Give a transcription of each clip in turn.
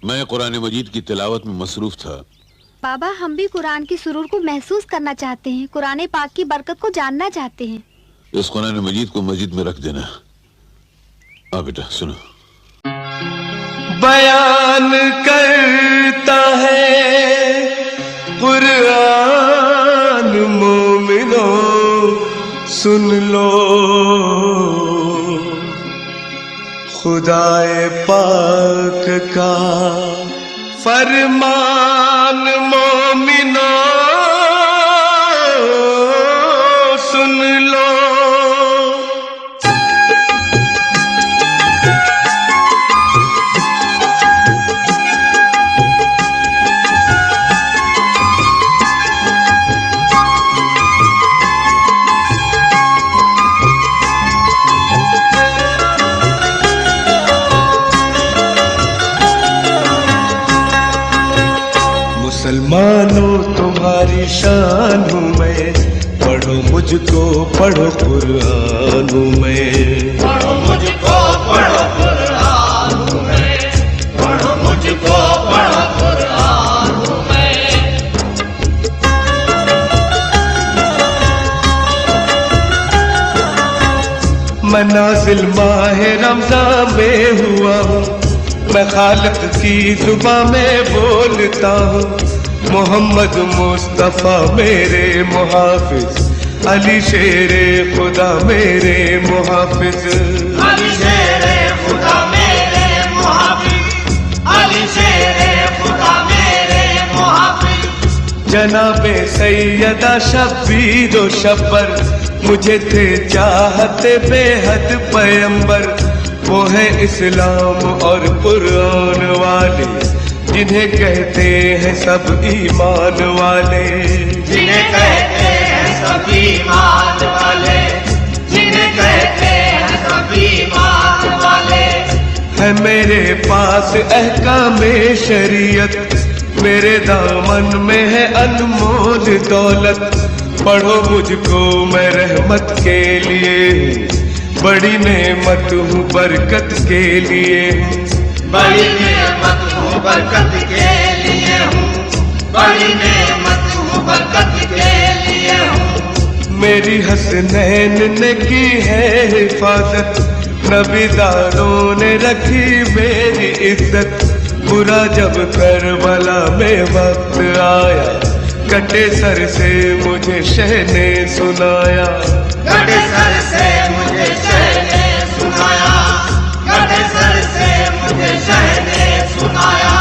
मैं कुरान मजीद की तिलावत में मसरूफ था। बाबा, हम भी कुरान की सुरूर को महसूस करना चाहते हैं, कुरान पाक की बरकत को जानना चाहते हैं। इस कुरान मजीद को मस्जिद में रख देना। हाँ बेटा सुनो। बयान करता है कुरान मोमिनों सुन लो, खुदाए पाक का फरमान मोमिनों सुन लो। मुसलमानों तुम्हारी शान हूँ मैं, पढ़ो मुझको पढ़ो कुरान हूँ मैं। पढ़ो मुझको पढ़ो कुरान हूँ मैं, पढ़ो मुझको पढ़ो कुरान हूँ मैं। मनाजिल माह रमज़ान में हुआ हूँ, मैं खालिक की जुबां में बोलता हूँ। मोहम्मद मुस्तफा मेरे मुहाफिज, अली शेरे खुदा मेरे मुहाफिज। अली शेरे खुदा मेरे मुहाफिज, अली शेरे खुदा मेरे मुहाफिज। जनाबे सैयदा शब्बीर व शब्बर, मुझे थे चाहते बेहद पैगंबर। वो है इस्लाम और कुरान वाले, जिन्हें कहते हैं सब ईमान वाले। जिन्हें कहते हैं सब ईमान वाले, जिन्हें कहते हैं सब ईमान वाले। है मेरे पास अहकामे शरीयत, मेरे दामन में है अनमोल दौलत। पढ़ो मुझको मैं रहमत के लिए, बड़ी नेमत हूँ बरकत के लिए। बड़ी नेमत हूँ बरकत के लिए हूँ, बड़ी नेमत हूँ बरकत के लिए हूँ। मेरी हसनैन ने की है हिफाजत, नबीदारों ने रखी मेरी इज्जत। बुरा जब करबला में वक्त आया, कटे सर से मुझे शह ने सुनाया। कटे सर से मुझे शह ने सुनाया, कटे सर से मुझे शह ने सुनाया।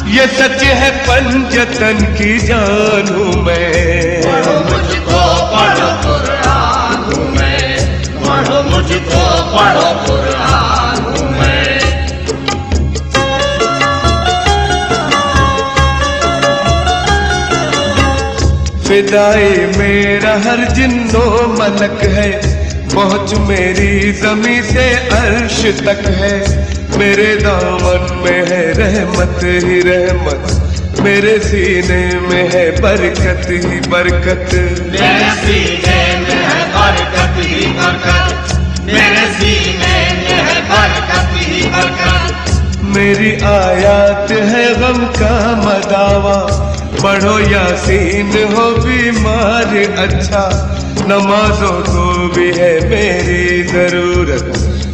ये सच है पंजतन की जान हूँ मैं। पढ़ो मुझको पढ़ो कुरान हूँ मैं, पढ़ो मुझको पढ़ो कुरान हूँ मैं। फिदाई मेरा हर जिन्नो मलक है, पहुँच मेरी जमी से अर्श तक है। मेरे दामन में है रहमत ही रहमत, मेरे सीने में है बरकत ही बरकत। मेरे सीने में है बरकत ही बरकत, मेरे सीने में है बरकत ही बरकत। मेरी आयात है गम का मदावा, पढ़ो यासीन हो बीमार अच्छा। नमाजों को भी है मेरी जरूरत,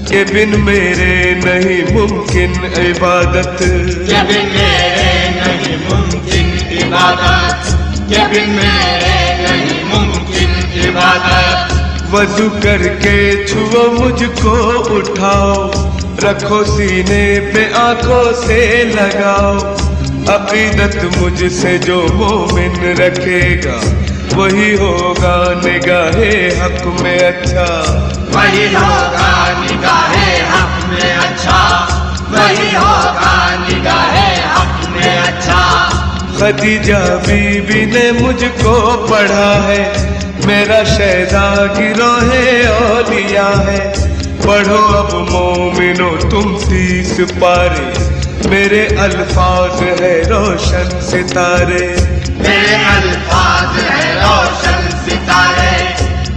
के बिन मेरे नहीं मुमकिन इबादत। के बिन मेरे नहीं मुमकिन इबादत, के बिन मेरे नहीं मुमकिन इबादत। वजू करके छुओ मुझको उठाओ, रखो सीने पे आंखों से लगाओ। अकीदत मुझसे जो मोमिन रखेगा, वही होगा निगाहे हक में अच्छा। वही होगा निगाहे हक में अच्छा, वही होगा निगाहे हक में अच्छा। खदीजा बीबी ने मुझको पढ़ा है, मेरा शहदा गिरोहे औलिया है। पढ़ो अब मोमिनो तुम 30 पारे, मेरे अल्फाज है रोशन सितारे। मेरे अल्फाज है रोशन सितारे,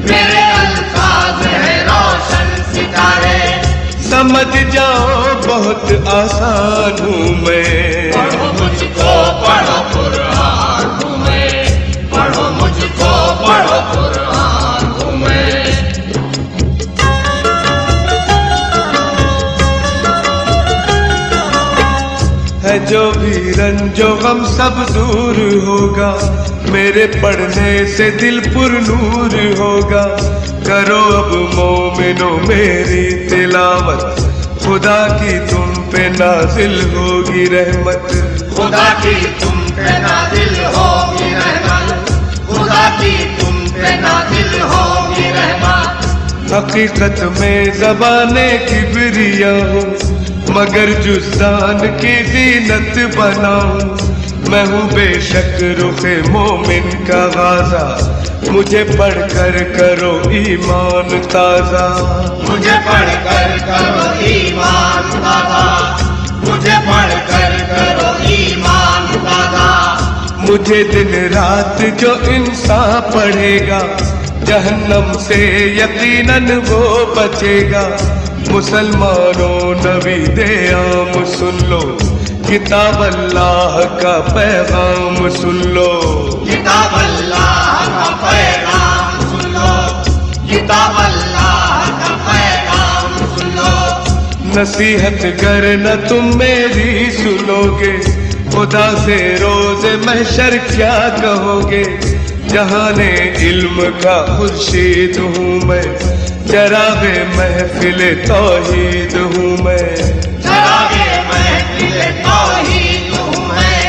मेरे अल्फाज है रोशन सितारे। समझ जाओ बहुत आसान हूँ मैं। पढ़ो मुझको पढ़ो कुरान हूँ मैं, पढ़ो मुझको पढ़ो कुरान हूँ मैं। है जो भी रंजो गम सब दूर होगा, मेरे पढ़ने से दिल पुरनूर होगा। करो अब मोमिनो मेरी तिलावत, खुदा की तुम पे नाजिल होगी रहमत। खुदा की तुम पे नाजिल होगी रहमत, खुदा की तुम पे नाजिल होगी रहमत। हकीकत में ज़बाने किबरिया हूँ, मगर जुज़ान की ज़ीनत बनाऊं। मैं हूँ बेशक रुखे मोमिन का गाज़ा, मुझे पढ़कर करो ईमान ताज़ा। मुझे पढ़कर करो ईमान ताज़ा, मुझे पढ़कर करो ईमान ताज़ा। मुझे दिन रात जो इंसान पढ़ेगा, जहन्नम से यकीनन वो बचेगा। मुसलमानों नबी दे आम सुन लो, किताब अल्लाह का पैगाम सुन लो। किताब अल्लाह का पैगाम सुन लो, किताब अल्लाह का पैगाम सुन लो। नसीहत गर न तुम मेरी सुनोगे, खुदा से रोज महशर क्या कहोगे। जहाने इल्म का खुर्शीद हूँ मैं, जराबे महफिल तौहीद हूँ मैं। जराबे महफिल तौहीद हूँ मैं,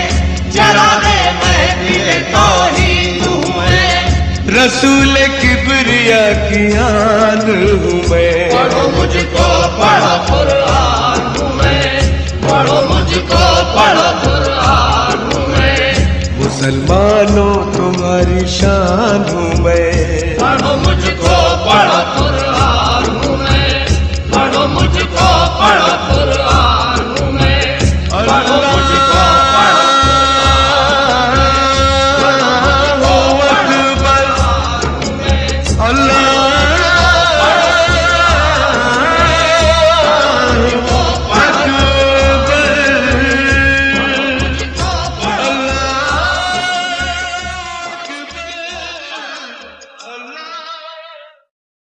जराबे महफिल तौहीद हूँ मैं। रसूल किबरिया की आन हूँ मैं। पढ़ो मुझको पढ़ो कुरान हूँ मैं, पढ़ो मुझको पढ़ो कुरान हूँ मैं। मुसलमानों तुम्हारी शान हूँ मैं। पढ़ो मुझको पढ़ो